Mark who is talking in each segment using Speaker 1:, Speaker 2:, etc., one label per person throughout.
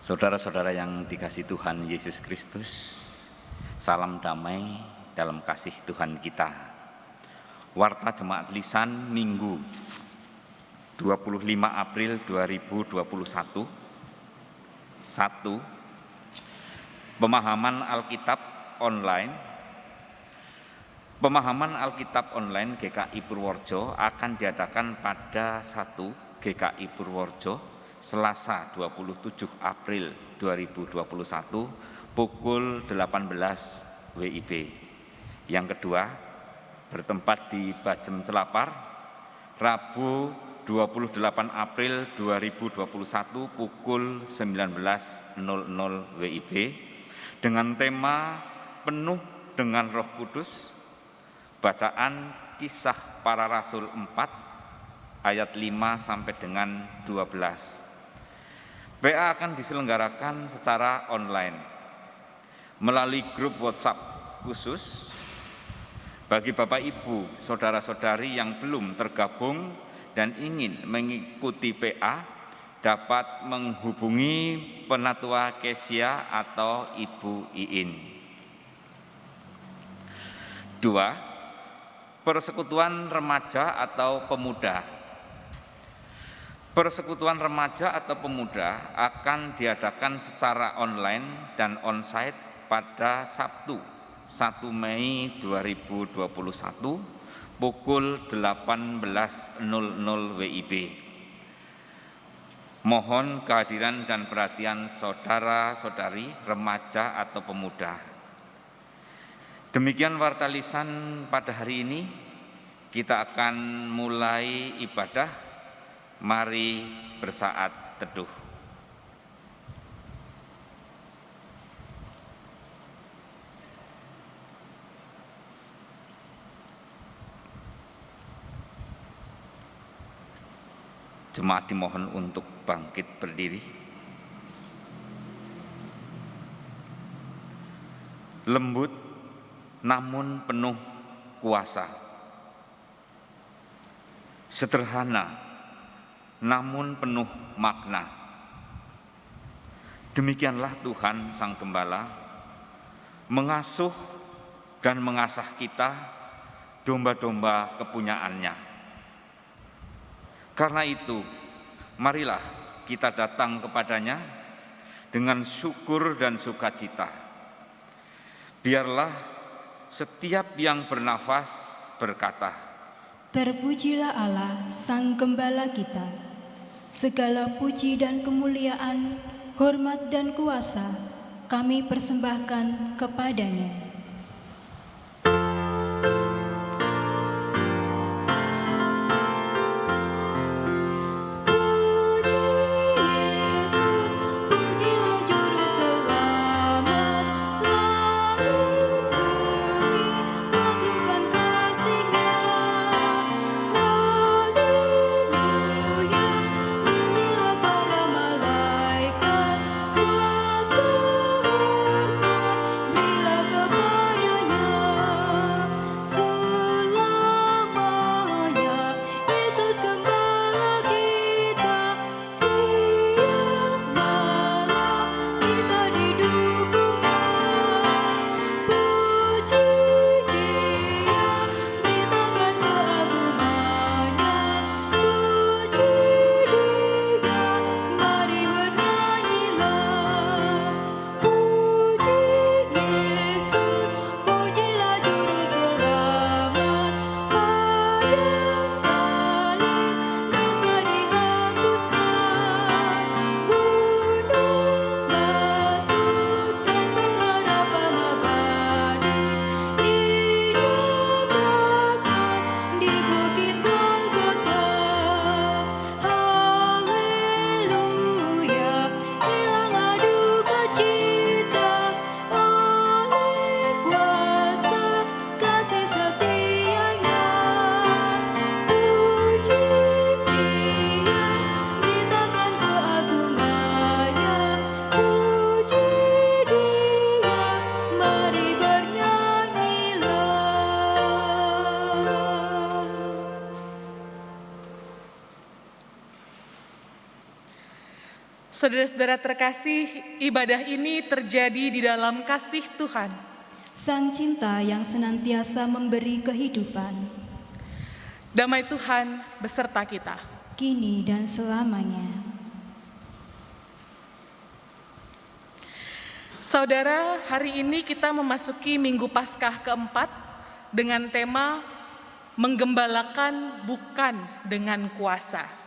Speaker 1: Saudara-saudara yang dikasihi Tuhan Yesus Kristus, salam damai dalam kasih Tuhan kita. Warta Jemaat Lisan Minggu 25 April 2021. 1. Pemahaman Alkitab online. Pemahaman Alkitab online GKI Purworejo akan diadakan pada 1 GKI Purworejo Selasa 27 April 2021 pukul 18 WIB. Yang kedua, bertempat di Bajem Celapar, Rabu 28 April 2021 pukul 19.00 WIB dengan tema Penuh dengan Roh Kudus, bacaan Kisah Para Rasul 4 ayat 5 sampai dengan 12. PA akan diselenggarakan secara online melalui grup WhatsApp khusus. Bagi Bapak Ibu, saudara-saudari yang belum tergabung dan ingin mengikuti PA, dapat menghubungi Penatua Kesia atau Ibu Iin. 2. Persekutuan Remaja atau Pemuda. Persekutuan remaja atau pemuda akan diadakan secara online dan onsite pada Sabtu 1 Mei 2021 pukul 18.00 WIB. Mohon kehadiran dan perhatian saudara-saudari remaja atau pemuda. Demikian warta lisan pada hari ini. Kita akan mulai ibadah. Mari bersaat teduh. Jemaat dimohon untuk bangkit berdiri. Lembut namun penuh kuasa. Sederhana namun penuh makna. Demikianlah Tuhan Sang Gembala mengasuh dan mengasah kita, domba-domba kepunyaannya. Karena itu, marilah kita datang kepadanya dengan syukur dan sukacita. Biarlah setiap yang bernafas berkata,
Speaker 2: terpujilah Allah Sang Gembala kita. Segala puji dan kemuliaan, hormat dan kuasa kami persembahkan kepadanya.
Speaker 3: Bila Saudara-saudara terkasih, ibadah ini terjadi di dalam kasih Tuhan.
Speaker 2: Sang Cinta yang senantiasa memberi kehidupan,
Speaker 3: Damai Tuhan beserta kita.
Speaker 2: kini dan selamanya.
Speaker 3: Saudara, hari ini kita memasuki Minggu Paskah keempat dengan tema menggembalakan bukan dengan kuasa.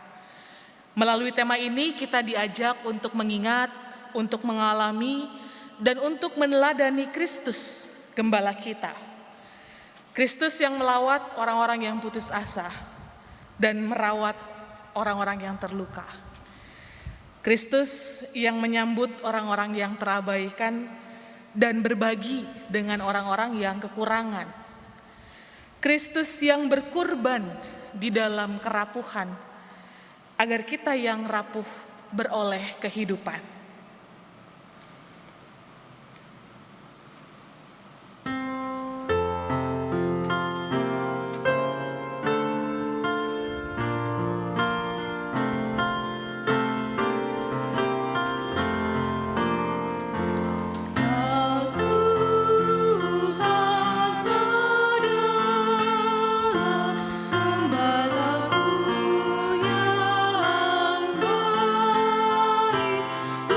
Speaker 3: Melalui tema ini kita diajak untuk mengingat, untuk mengalami, dan untuk meneladani Kristus, Gembala kita. Kristus yang melawat orang-orang yang putus asa dan merawat orang-orang yang terluka. Kristus yang menyambut orang-orang yang terabaikan dan berbagi dengan orang-orang yang kekurangan. Kristus yang berkorban di dalam kerapuhan, agar kita yang rapuh beroleh kehidupan.
Speaker 2: Ku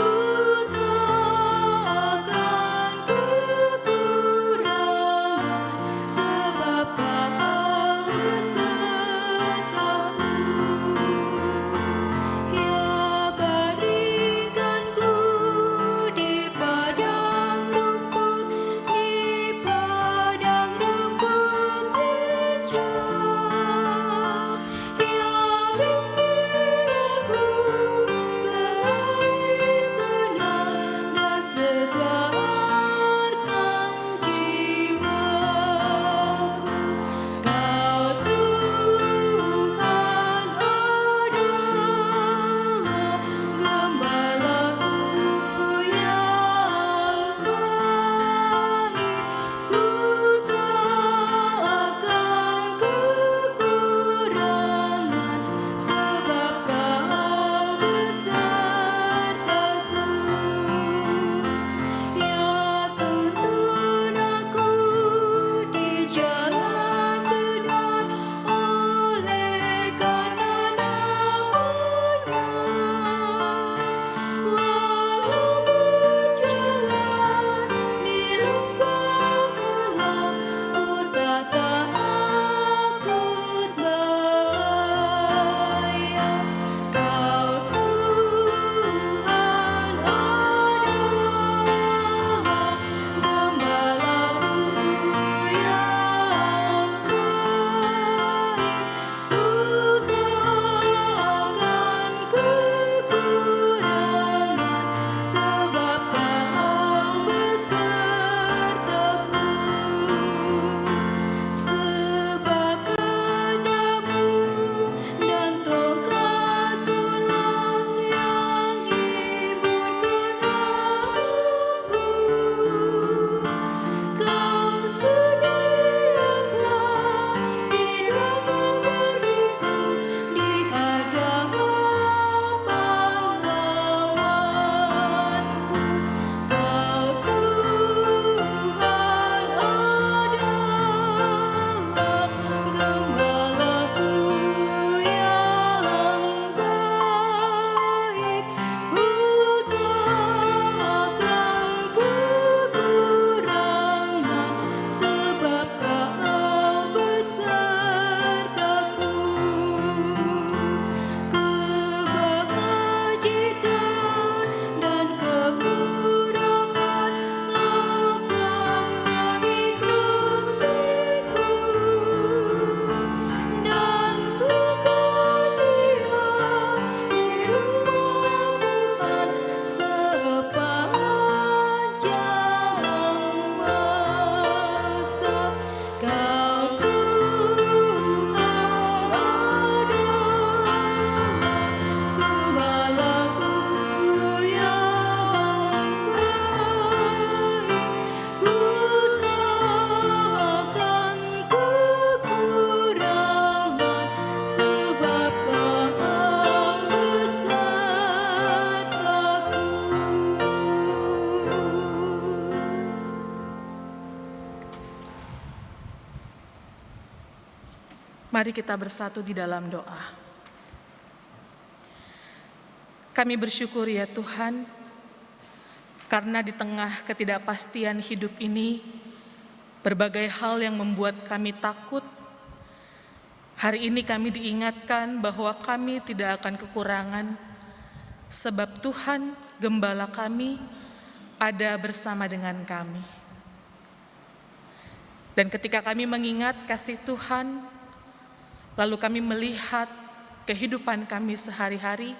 Speaker 3: Mari kita bersatu di dalam doa. Kami bersyukur ya Tuhan, karena di tengah ketidakpastian hidup ini, berbagai hal yang membuat kami takut. Hari ini kami diingatkan bahwa kami tidak akan kekurangan, sebab Tuhan, Gembala kami, ada bersama dengan kami. Dan ketika kami mengingat kasih Tuhan, lalu kami melihat kehidupan kami sehari-hari,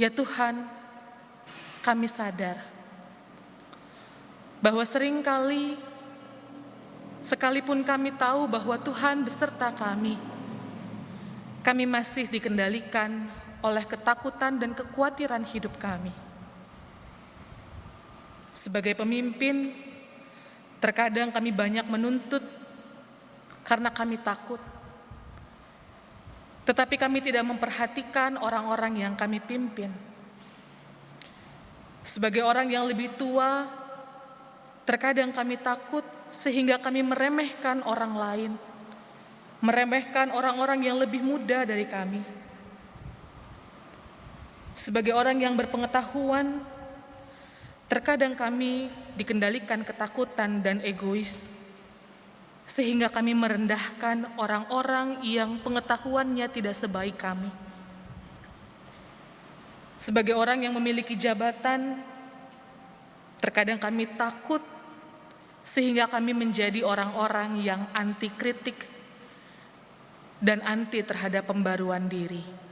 Speaker 3: ya Tuhan, kami sadar bahwa seringkali, sekalipun kami tahu bahwa Tuhan beserta kami masih dikendalikan oleh ketakutan dan kekhawatiran hidup kami. Sebagai pemimpin, terkadang kami banyak menuntut karena kami takut. Tetapi kami tidak memperhatikan orang-orang yang kami pimpin. Sebagai orang yang lebih tua, terkadang kami takut sehingga kami meremehkan orang lain, meremehkan orang-orang yang lebih muda dari kami. Sebagai orang yang berpengetahuan, terkadang kami dikendalikan ketakutan dan egois, sehingga kami merendahkan orang-orang yang pengetahuannya tidak sebaik kami. Sebagai orang yang memiliki jabatan, terkadang kami takut sehingga kami menjadi orang-orang yang anti kritik dan anti terhadap pembaruan diri.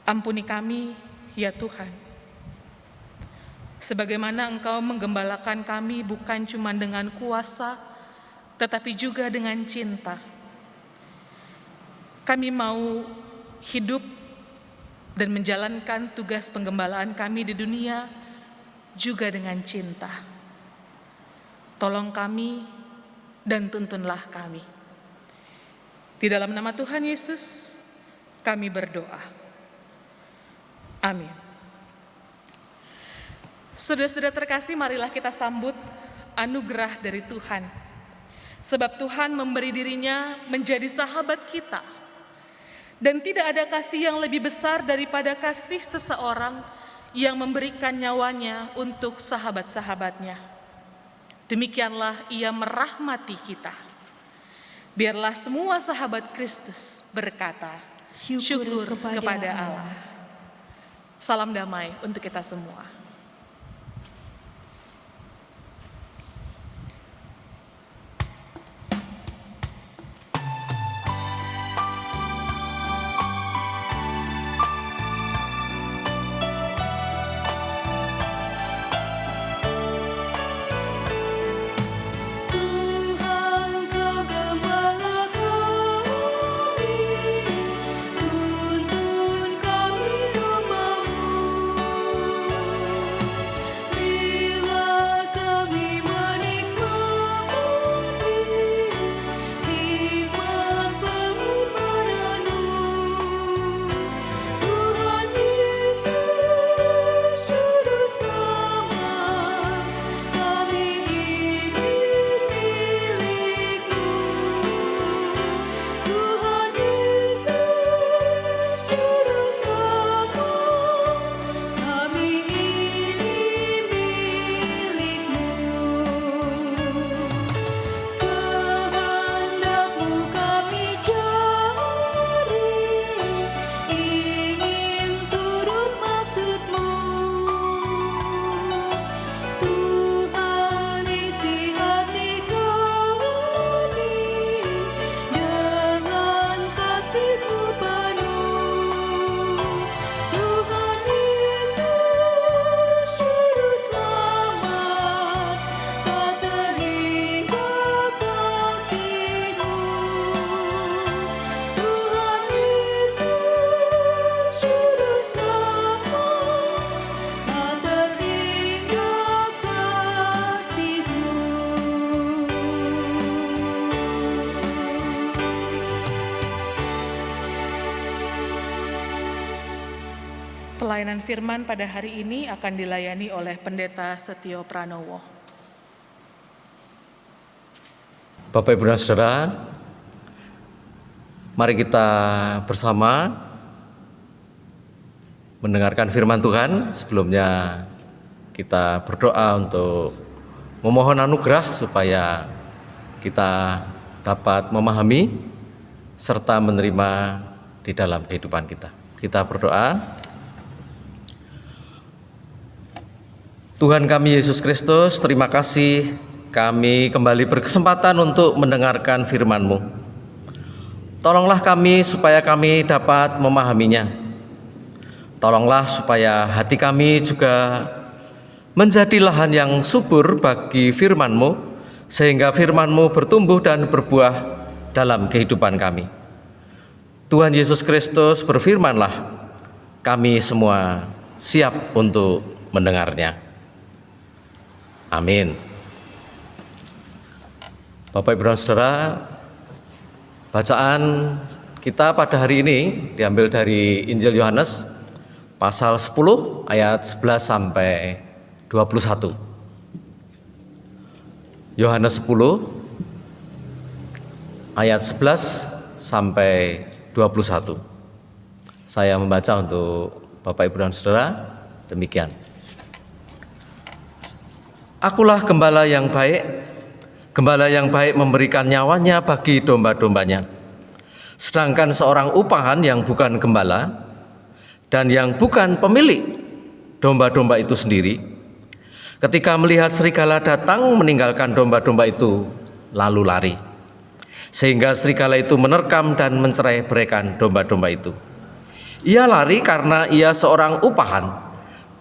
Speaker 3: Ampuni kami, ya Tuhan. Sebagaimana Engkau menggembalakan kami bukan cuma dengan kuasa, tetapi juga dengan cinta. Kami mau hidup dan menjalankan tugas penggembalaan kami di dunia juga dengan cinta. Tolong kami dan tuntunlah kami. Di dalam nama Tuhan Yesus, kami berdoa. Amin. Saudara-saudara terkasih, marilah kita sambut anugerah dari Tuhan. Sebab Tuhan memberi dirinya menjadi sahabat kita. Dan tidak ada kasih yang lebih besar daripada kasih seseorang yang memberikan nyawanya untuk sahabat-sahabatnya. Demikianlah ia merahmati kita. Biarlah semua sahabat Kristus berkata, syukur kepada Allah. Salam damai untuk kita semua. Pelayanan firman pada hari ini akan dilayani oleh Pendeta Setio Pranowo.
Speaker 4: Bapak Ibu dan Saudara, Mari kita bersama mendengarkan firman Tuhan. Sebelumnya kita berdoa untuk memohon anugerah supaya kita dapat memahami serta menerima di dalam kehidupan kita. Kita berdoa. Tuhan kami Yesus Kristus, terima kasih kami kembali berkesempatan untuk mendengarkan firman-Mu. Tolonglah kami supaya kami dapat memahaminya. Tolonglah supaya hati kami juga menjadi lahan yang subur bagi firman-Mu, sehingga firman-Mu bertumbuh dan berbuah dalam kehidupan kami. Tuhan Yesus Kristus, berfirmanlah, kami semua siap untuk mendengarnya. Amin. Bapak Ibu dan Saudara, bacaan kita pada hari ini diambil dari Injil Yohanes pasal 10 ayat 11 sampai 21. Yohanes 10 ayat 11 sampai 21. Saya membaca untuk Bapak Ibu dan Saudara, demikian. Akulah gembala yang baik. Gembala yang baik memberikan nyawanya bagi domba-dombanya. Sedangkan seorang upahan yang bukan gembala dan yang bukan pemilik domba-domba itu sendiri, ketika melihat serigala datang, meninggalkan domba-domba itu lalu lari. Sehingga serigala itu menerkam dan mencerai-beraikan domba-domba itu. Ia lari karena ia seorang upahan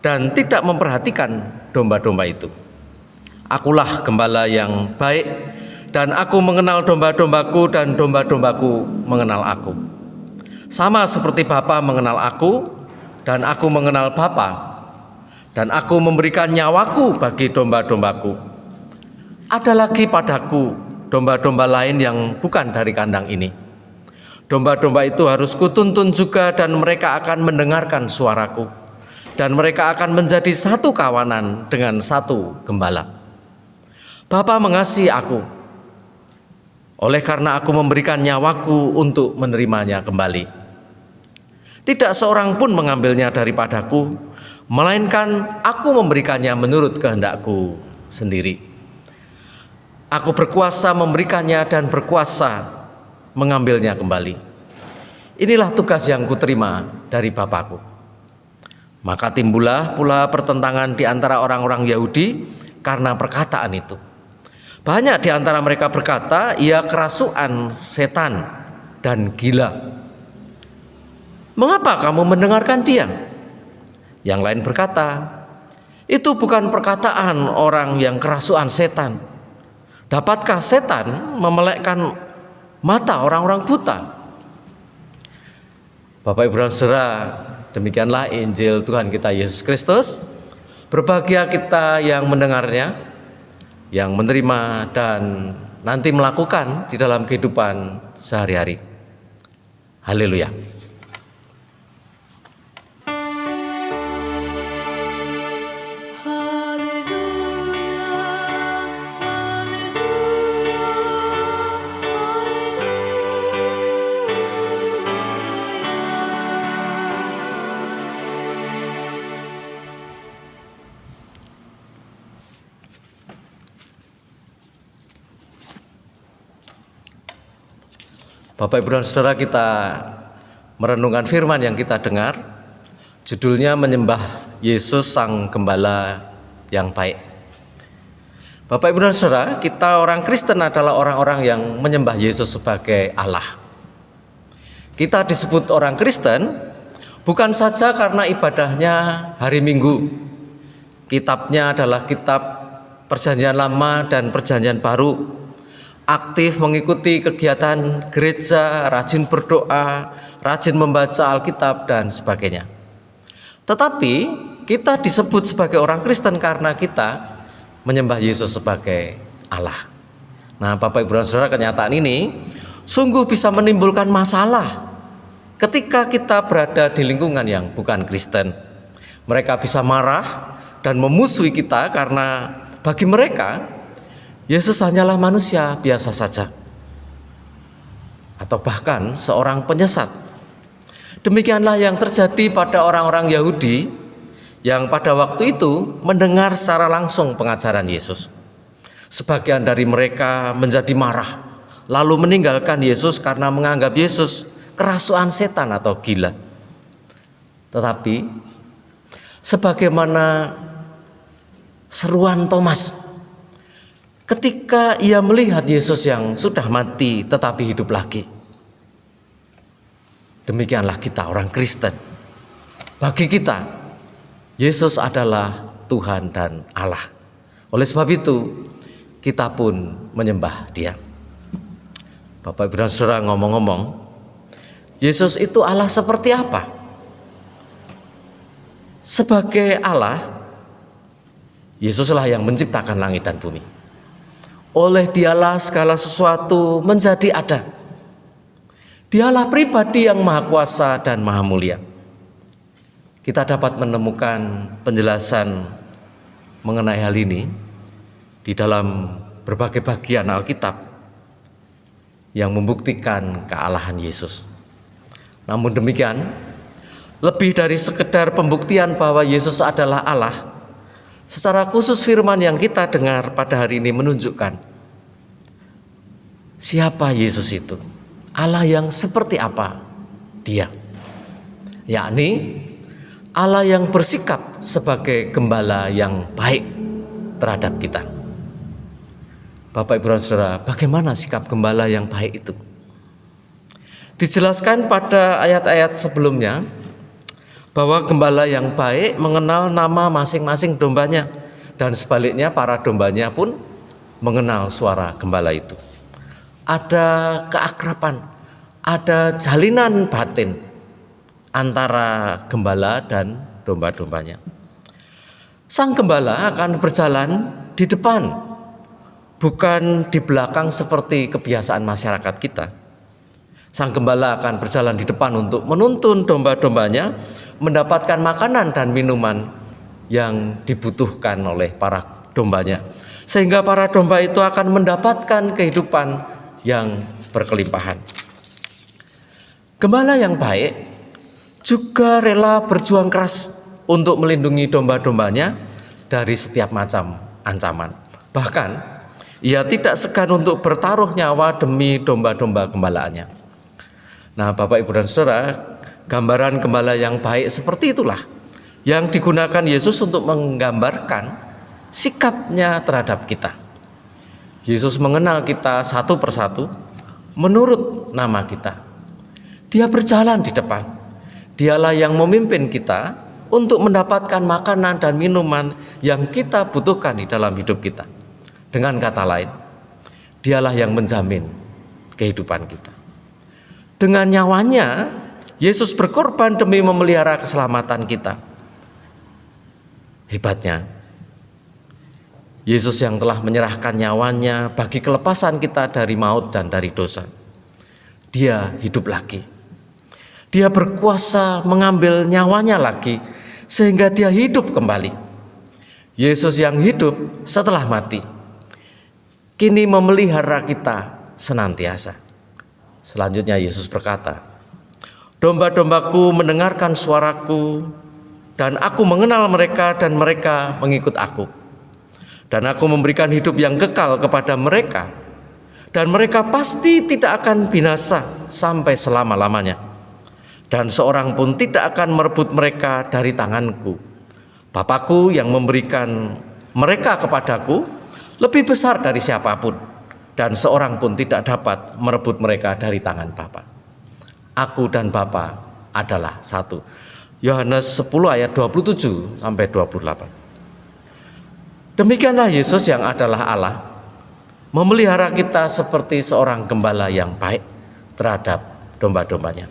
Speaker 4: dan tidak memperhatikan domba-domba itu. Akulah gembala yang baik, dan aku mengenal domba-dombaku dan domba-dombaku mengenal aku. Sama seperti Bapa mengenal aku dan aku mengenal Bapa, dan aku memberikan nyawaku bagi domba-dombaku. Ada lagi padaku domba-domba lain yang bukan dari kandang ini. Domba-domba itu harus kutuntun juga, dan mereka akan mendengarkan suaraku, dan mereka akan menjadi satu kawanan dengan satu gembala. Bapa mengasihi aku, oleh karena aku memberikan nyawaku untuk menerimanya kembali. Tidak seorang pun mengambilnya daripadaku, melainkan aku memberikannya menurut kehendakku sendiri. Aku berkuasa memberikannya dan berkuasa mengambilnya kembali. Inilah tugas yang kuterima dari Bapakku. Maka timbullah pula pertentangan di antara orang-orang Yahudi karena perkataan itu. Banyak di antara mereka berkata, ia kerasukan setan dan gila. Mengapa kamu mendengarkan dia? Yang lain berkata, itu bukan perkataan orang yang kerasukan setan. Dapatkah setan memelekkan mata orang-orang buta? Bapak Ibu dan Saudara, demikianlah Injil Tuhan kita Yesus Kristus. Berbahagia kita yang mendengarnya, yang menerima dan nanti melakukan di dalam kehidupan sehari-hari. Haleluya. Bapak Ibu dan Saudara, kita merenungkan firman yang kita dengar. Judulnya menyembah Yesus Sang Gembala yang baik. Bapak Ibu dan Saudara, kita orang Kristen adalah orang-orang yang menyembah Yesus sebagai Allah. Kita disebut orang Kristen bukan saja karena ibadahnya hari Minggu. Kitabnya adalah kitab Perjanjian Lama dan Perjanjian Baru. Aktif mengikuti kegiatan gereja, rajin berdoa, rajin membaca Alkitab dan sebagainya. Tetapi kita disebut sebagai orang Kristen karena kita menyembah Yesus sebagai Allah. Nah, Bapak Ibu dan Saudara, kenyataan ini sungguh bisa menimbulkan masalah ketika kita berada di lingkungan yang bukan Kristen. Mereka bisa marah dan memusuhi kita karena bagi mereka Yesus hanyalah manusia biasa saja. atau bahkan seorang penyesat. Demikianlah yang terjadi pada orang-orang Yahudi yang pada waktu itu mendengar secara langsung pengajaran Yesus. Sebagian dari mereka menjadi marah, lalu meninggalkan Yesus karena menganggap Yesus kerasukan setan atau gila. Tetapi sebagaimana seruan Thomas ketika ia melihat Yesus yang sudah mati tetapi hidup lagi, demikianlah kita orang Kristen. Bagi kita, Yesus adalah Tuhan dan Allah. Oleh sebab itu, kita pun menyembah Dia. Bapak Ibu dan Saudara, ngomong-ngomong, Yesus itu Allah seperti apa? Sebagai Allah, Yesuslah yang menciptakan langit dan bumi. Oleh Dialah segala sesuatu menjadi ada. Dialah pribadi yang maha kuasa dan maha mulia. Kita dapat menemukan penjelasan mengenai hal ini di dalam berbagai bagian Alkitab yang membuktikan kealahan Yesus. Namun demikian, lebih dari sekedar pembuktian bahwa Yesus adalah Allah, secara khusus firman yang kita dengar pada hari ini menunjukkan siapa Yesus itu. Allah yang seperti apa Dia? Yakni Allah yang bersikap sebagai gembala yang baik terhadap kita. Bapak Ibu dan Saudara, bagaimana sikap gembala yang baik itu? Dijelaskan pada ayat-ayat sebelumnya bahwa gembala yang baik mengenal nama masing-masing dombanya, dan sebaliknya para dombanya pun mengenal suara gembala itu. Ada keakraban, ada jalinan batin antara gembala dan domba-dombanya. Sang gembala akan berjalan di depan, bukan di belakang seperti kebiasaan masyarakat kita. Sang gembala akan berjalan di depan untuk menuntun domba-dombanya mendapatkan makanan dan minuman yang dibutuhkan oleh para dombanya, sehingga para domba itu akan mendapatkan kehidupan yang berkelimpahan. Gembala yang baik juga rela berjuang keras untuk melindungi domba-dombanya dari setiap macam ancaman. Bahkan ia tidak segan untuk bertaruh nyawa demi domba-domba gembalaannya. Nah, Bapak Ibu dan Saudara, gambaran gembala yang baik seperti itulah yang digunakan Yesus untuk menggambarkan sikapnya terhadap kita. Yesus mengenal kita satu persatu menurut nama kita. Dia berjalan di depan. Dialah yang memimpin kita untuk mendapatkan makanan dan minuman yang kita butuhkan di dalam hidup kita. Dengan kata lain, Dialah yang menjamin kehidupan kita. Dengan nyawanya, Yesus berkorban demi memelihara keselamatan kita. Hebatnya, Yesus yang telah menyerahkan nyawanya bagi kelepasan kita dari maut dan dari dosa. Dia hidup lagi. Dia berkuasa mengambil nyawanya lagi sehingga dia hidup kembali. Yesus yang hidup setelah mati kini memelihara kita senantiasa. Selanjutnya Yesus berkata, "Domba-dombaku mendengarkan suaraku, dan aku mengenal mereka dan mereka mengikut aku. Dan aku memberikan hidup yang kekal kepada mereka, dan mereka pasti tidak akan binasa sampai selama-lamanya. Dan seorang pun tidak akan merebut mereka dari tanganku. Bapakku yang memberikan mereka kepadaku lebih besar dari siapapun, dan seorang pun tidak dapat merebut mereka dari tangan Bapa. Aku dan Bapa adalah satu." Yohanes 10 ayat 27 sampai 28. Demikianlah Yesus yang adalah Allah memelihara kita seperti seorang gembala yang baik terhadap domba-dombanya.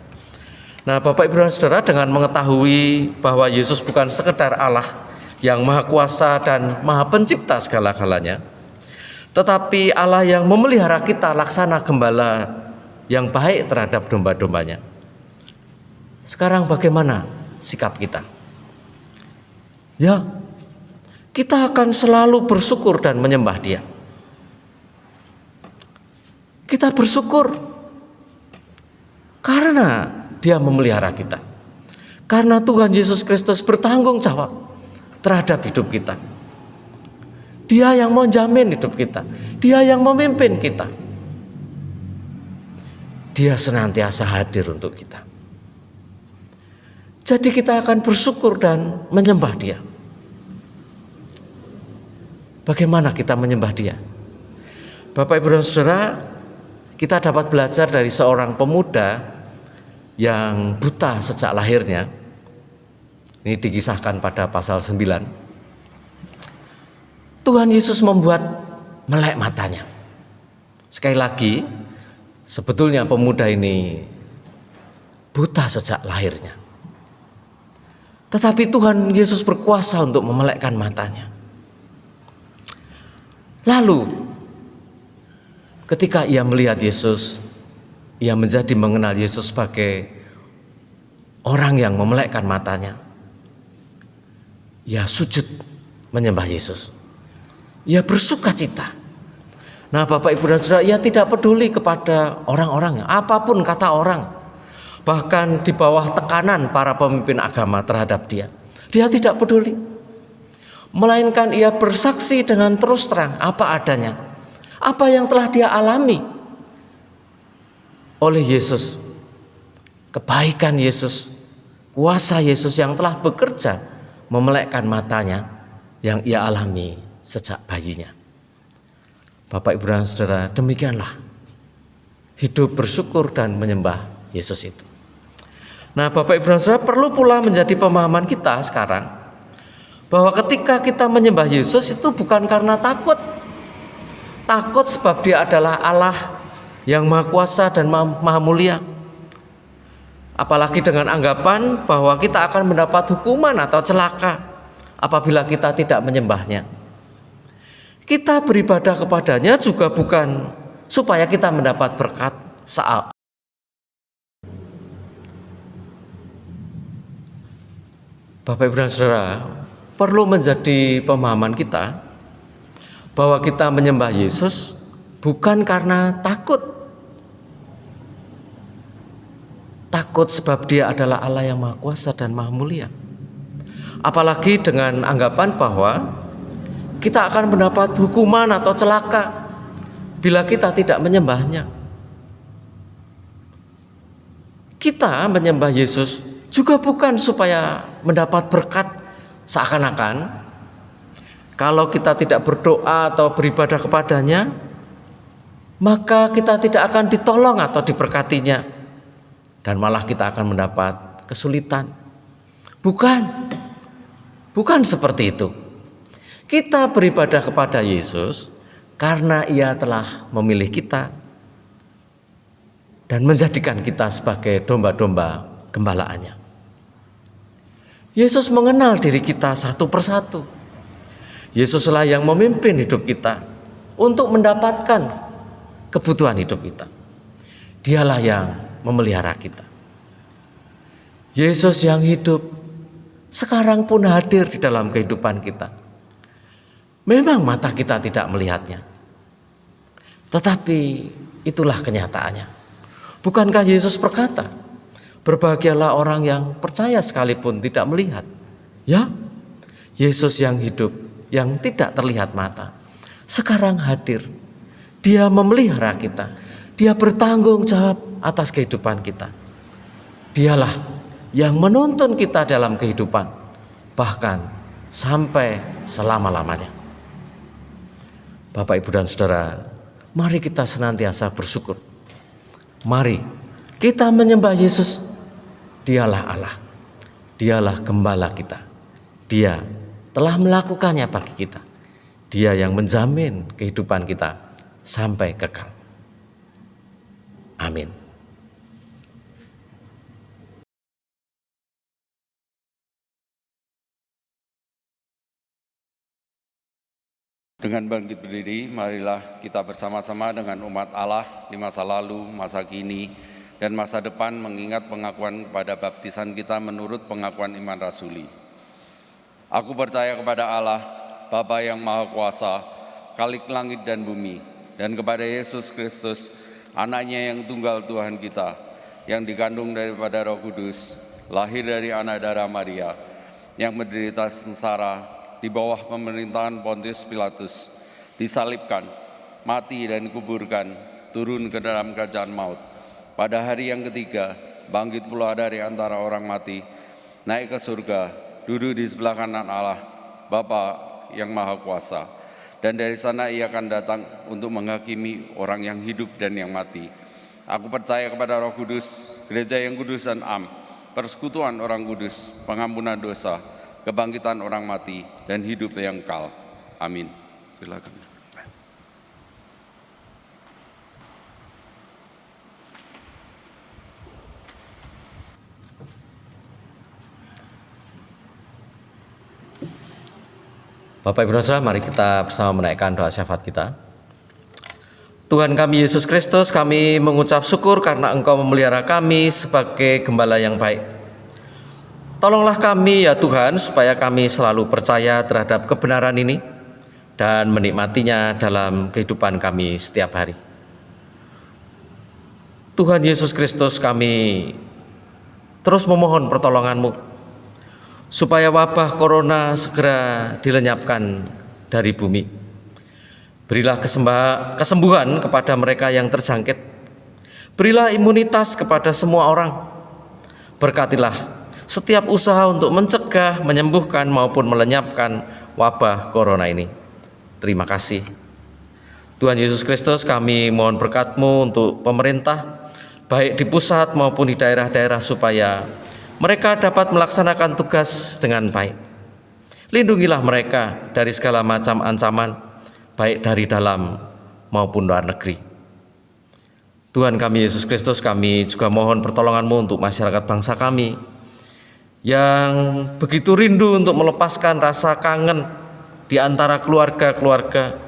Speaker 4: Nah, Bapak Ibu dan Saudara, dengan mengetahui bahwa Yesus bukan sekedar Allah yang maha kuasa dan maha pencipta segala-galanya, tetapi Allah yang memelihara kita laksana gembala yang baik terhadap domba-dombanya. Sekarang bagaimana sikap kita? Ya, kita akan selalu bersyukur dan menyembah Dia. Kita bersyukur Karena Dia memelihara kita. Karena Tuhan Yesus Kristus bertanggung jawab terhadap hidup kita. Dia yang menjamin hidup kita. Dia yang memimpin kita. Dia senantiasa hadir untuk kita. Jadi kita akan bersyukur dan menyembah Dia. Bagaimana kita menyembah Dia? Bapak, Ibu, dan Saudara, kita dapat belajar dari seorang pemuda yang buta sejak lahirnya. Ini dikisahkan pada pasal 9. Tuhan Yesus membuat melek matanya. Sekali lagi, sebetulnya pemuda ini buta sejak lahirnya. Tetapi Tuhan Yesus berkuasa untuk memelekkan matanya. Lalu, ketika ia melihat Yesus, ia menjadi mengenal Yesus sebagai orang yang memelekkan matanya. Ia sujud menyembah Yesus. Ia bersuka cita. Nah, Bapak, Ibu, dan Saudara, ia tidak peduli kepada orang-orang, apapun kata orang. Bahkan di bawah tekanan para pemimpin agama terhadap dia. Dia tidak peduli. Melainkan ia bersaksi dengan terus terang apa adanya. Apa yang telah dia alami oleh Yesus, kebaikan Yesus, kuasa Yesus yang telah bekerja memelekkan matanya yang ia alami sejak bayinya. Bapak, Ibu, dan Saudara, demikianlah hidup bersyukur dan menyembah Yesus itu. Nah, Bapak, Ibu, dan Saudara, perlu pula menjadi pemahaman kita sekarang bahwa ketika kita menyembah Yesus itu bukan karena takut. Takut sebab Dia adalah Allah yang maha kuasa dan maha mulia. Apalagi dengan anggapan bahwa kita akan mendapat hukuman atau celaka apabila kita tidak menyembahnya. Kita beribadah kepadanya juga bukan supaya kita mendapat berkat saat. Bapak, Ibu, dan Saudara, perlu menjadi pemahaman kita bahwa kita menyembah Yesus bukan karena takut. Takut sebab Dia adalah Allah yang maha kuasa dan maha mulia. Apalagi dengan anggapan bahwa kita akan mendapat hukuman atau celaka bila kita tidak menyembahnya. Kita menyembah Yesus juga bukan supaya mendapat berkat seakan-akan kalau kita tidak berdoa atau beribadah kepadanya, maka kita tidak akan ditolong atau diberkatinya, dan malah kita akan mendapat kesulitan. Bukan seperti itu. Kita beribadah kepada Yesus karena Ia telah memilih kita dan menjadikan kita sebagai domba-domba gembalaannya. Yesus mengenal diri kita satu persatu. Yesuslah yang memimpin hidup kita untuk mendapatkan kebutuhan hidup kita. Dialah yang memelihara kita. Yesus yang hidup sekarang pun hadir di dalam kehidupan kita. Memang mata kita tidak melihatnya, tetapi itulah kenyataannya. Bukankah Yesus berkata, berbahagialah orang yang percaya sekalipun tidak melihat. Ya, Yesus yang hidup, yang tidak terlihat mata, sekarang hadir. Dia memelihara kita. Dia bertanggung jawab atas kehidupan kita. Dialah yang menuntun kita dalam kehidupan, bahkan sampai selama-lamanya. Bapak, Ibu, dan Saudara, mari kita senantiasa bersyukur. Mari kita menyembah Yesus. Dialah Allah. Dialah gembala kita. Dia telah melakukannya bagi kita. Dia yang menjamin kehidupan kita sampai kekal. Amin.
Speaker 1: Dengan bangkit berdiri, marilah kita bersama-sama dengan umat Allah di masa lalu, masa kini, dan masa depan mengingat pengakuan pada baptisan kita menurut pengakuan iman rasuli. Aku percaya kepada Allah, Bapa yang Maha Kuasa, Khalik langit dan bumi, dan kepada Yesus Kristus, Anaknya yang tunggal Tuhan kita, yang dikandung daripada Roh Kudus, lahir dari anak darah Maria, yang menderita sengsara di bawah pemerintahan Pontius Pilatus, disalibkan, mati dan dikuburkan, turun ke dalam kerajaan maut. Pada hari yang ketiga, bangkit pula dari antara orang mati, naik ke surga, duduk di sebelah kanan Allah, Bapa yang Maha Kuasa. Dan dari sana ia akan datang untuk menghakimi orang yang hidup dan yang mati. Aku percaya kepada Roh Kudus, gereja yang kudus dan am, persekutuan orang kudus, pengampunan dosa, kebangkitan orang mati, dan hidup yang kekal. Amin. Silakan.
Speaker 4: Bapak Ibu Saudara, mari kita bersama menaikkan doa syafaat kita. Tuhan kami Yesus Kristus, kami mengucap syukur karena Engkau memelihara kami sebagai gembala yang baik. Tolonglah kami ya Tuhan, supaya kami selalu percaya terhadap kebenaran ini dan menikmatinya dalam kehidupan kami setiap hari. Tuhan Yesus Kristus, kami terus memohon pertolongan-Mu supaya wabah corona segera dilenyapkan dari bumi. Berilah kesembuhan kepada mereka yang terjangkit. Berilah imunitas kepada semua orang. Berkatilah setiap usaha untuk mencegah, menyembuhkan maupun melenyapkan wabah corona ini. Terima kasih. Tuhan Yesus Kristus, kami mohon berkat-Mu untuk pemerintah, baik di pusat maupun di daerah-daerah, supaya mereka dapat melaksanakan tugas dengan baik. Lindungilah mereka dari segala macam ancaman, baik dari dalam maupun luar negeri. Tuhan kami Yesus Kristus, kami juga mohon pertolongan-Mu untuk masyarakat bangsa kami yang begitu rindu untuk melepaskan rasa kangen di antara keluarga-keluarga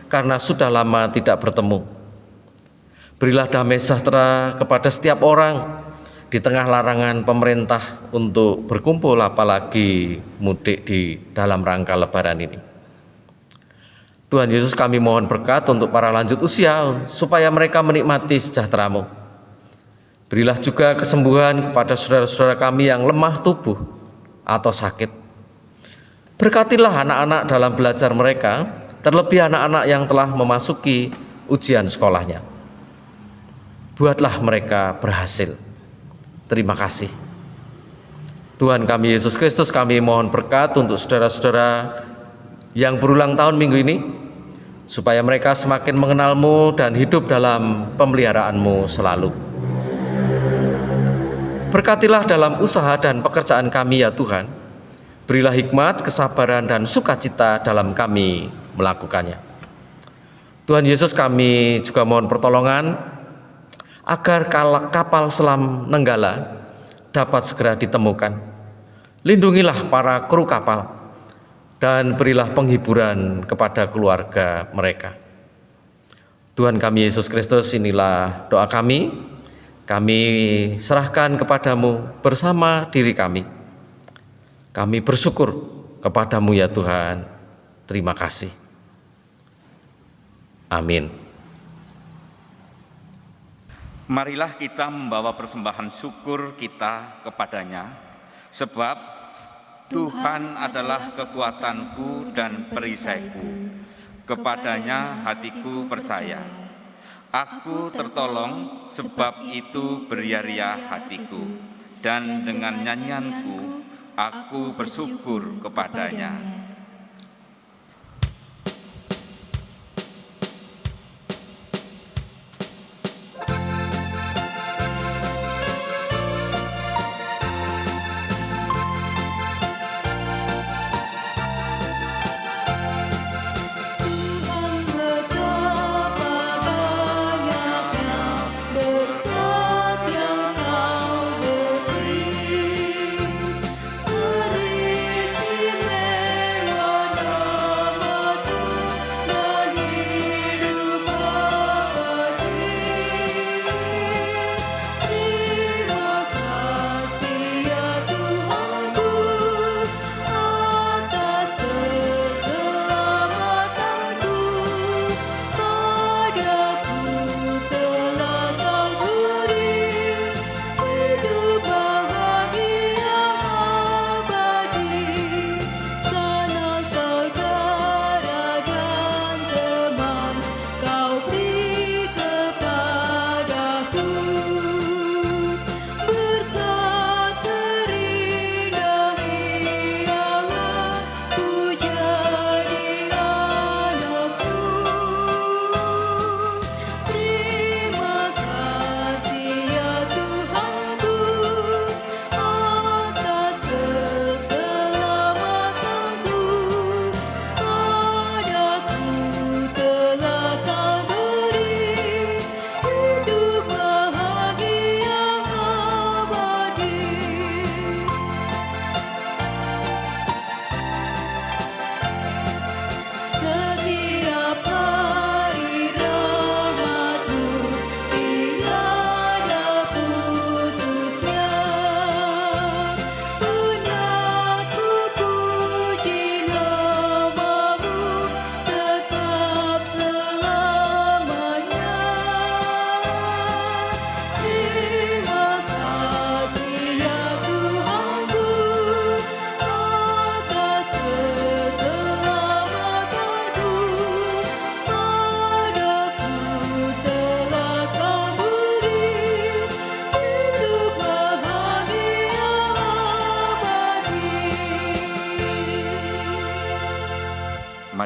Speaker 4: karena sudah lama tidak bertemu. Berilah damai sejahtera kepada setiap orang di tengah larangan pemerintah untuk berkumpul, apalagi mudik di dalam rangka Lebaran ini. Tuhan Yesus, kami mohon berkat untuk para lanjut usia supaya mereka menikmati sejahtera-Mu. Berilah juga kesembuhan kepada saudara-saudara kami yang lemah tubuh atau sakit. Berkatilah anak-anak dalam belajar mereka, terlebih anak-anak yang telah memasuki ujian sekolahnya. Buatlah mereka berhasil. Terima kasih. Tuhan kami Yesus Kristus, kami mohon berkat untuk saudara-saudara yang berulang tahun minggu ini, supaya mereka semakin mengenal-Mu dan hidup dalam pemeliharaan-Mu selalu. Berkatilah dalam usaha dan pekerjaan kami ya Tuhan. Berilah hikmat, kesabaran, dan sukacita dalam kami melakukannya. Tuhan Yesus, kami juga mohon pertolongan agar kapal selam Nenggala dapat segera ditemukan. Lindungilah para kru kapal dan berilah penghiburan kepada keluarga mereka. Tuhan kami Yesus Kristus, inilah doa kami. Kami serahkan kepadamu bersama diri kami. Kami bersyukur kepadamu ya Tuhan. Terima kasih. Amin.
Speaker 5: Marilah kita membawa persembahan syukur kita kepadanya, sebab Tuhan adalah kekuatanku dan perisaiku. Kepadanya hatiku percaya. Aku tertolong, sebab itu beria-ria hatiku, dan dengan nyanyianku aku bersyukur kepadanya.
Speaker 6: Beristimewa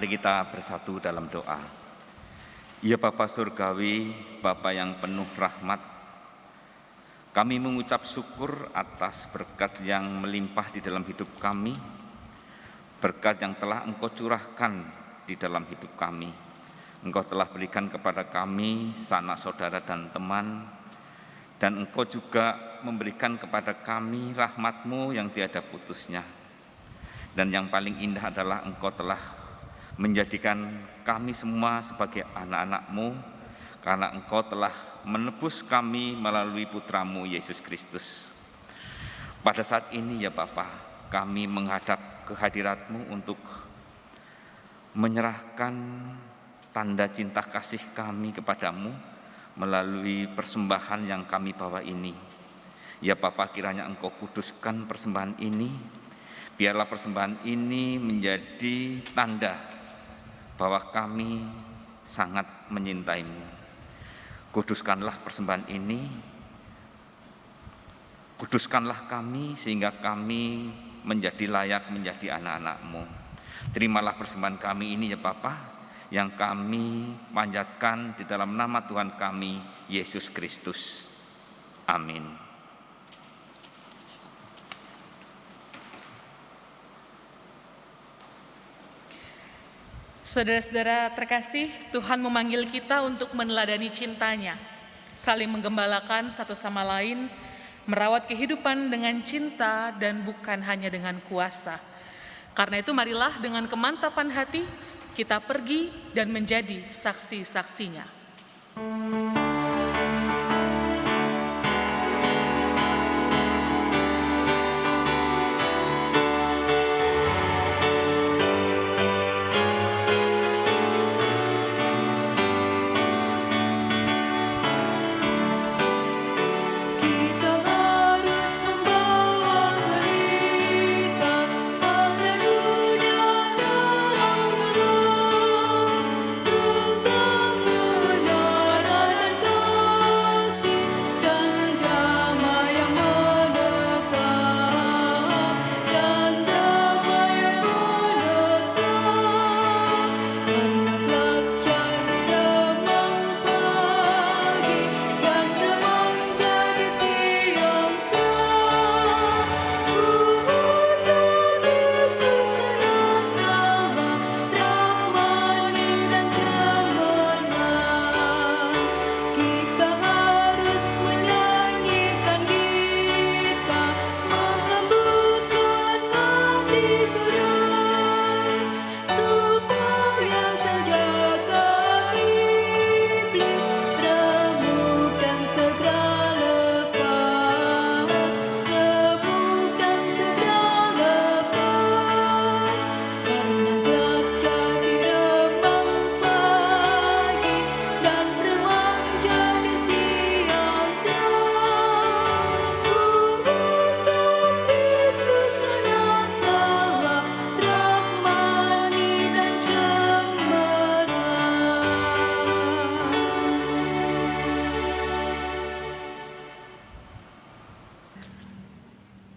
Speaker 5: Mari kita bersatu dalam doa. Ya Bapa Surgawi, Bapa yang penuh rahmat, kami mengucap syukur atas berkat yang melimpah di dalam hidup kami, berkat yang telah Engkau curahkan di dalam hidup kami. Engkau telah berikan kepada kami sanak saudara dan teman, dan Engkau juga memberikan kepada kami rahmat-Mu yang tiada putusnya. Dan yang paling indah adalah Engkau telah menjadikan kami semua sebagai anak-anak-Mu, karena Engkau telah menebus kami melalui Putra-Mu Yesus Kristus. Pada saat ini ya Bapa, kami menghadap kehadirat-Mu untuk menyerahkan tanda cinta kasih kami kepadamu melalui persembahan yang kami bawa ini. Ya Bapa, kiranya Engkau kuduskan persembahan ini, biarlah persembahan ini menjadi tanda bahwa kami sangat menyintai-Mu. Kuduskanlah persembahan ini, kuduskanlah kami sehingga kami menjadi layak menjadi anak-anak-Mu. Terimalah persembahan kami ini ya Bapa, yang kami panjatkan di dalam nama Tuhan kami, Yesus Kristus. Amin.
Speaker 3: Saudara-saudara terkasih, Tuhan memanggil kita untuk meneladani cintanya, saling menggembalakan satu sama lain, merawat kehidupan dengan cinta dan bukan hanya dengan kuasa. Karena itu marilah dengan kemantapan hati, kita pergi dan menjadi saksi-saksinya.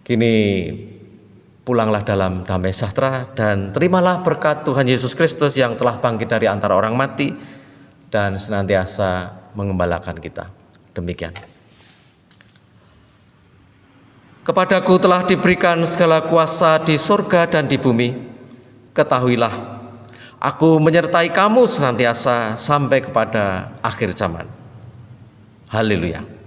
Speaker 4: Kini pulanglah dalam damai sejahtera dan terimalah berkat Tuhan Yesus Kristus yang telah bangkit dari antara orang mati dan senantiasa mengembalakan kita. Demikian. Kepadaku telah diberikan segala kuasa di surga dan di bumi. Ketahuilah, aku menyertai kamu senantiasa sampai kepada akhir zaman. Haleluya.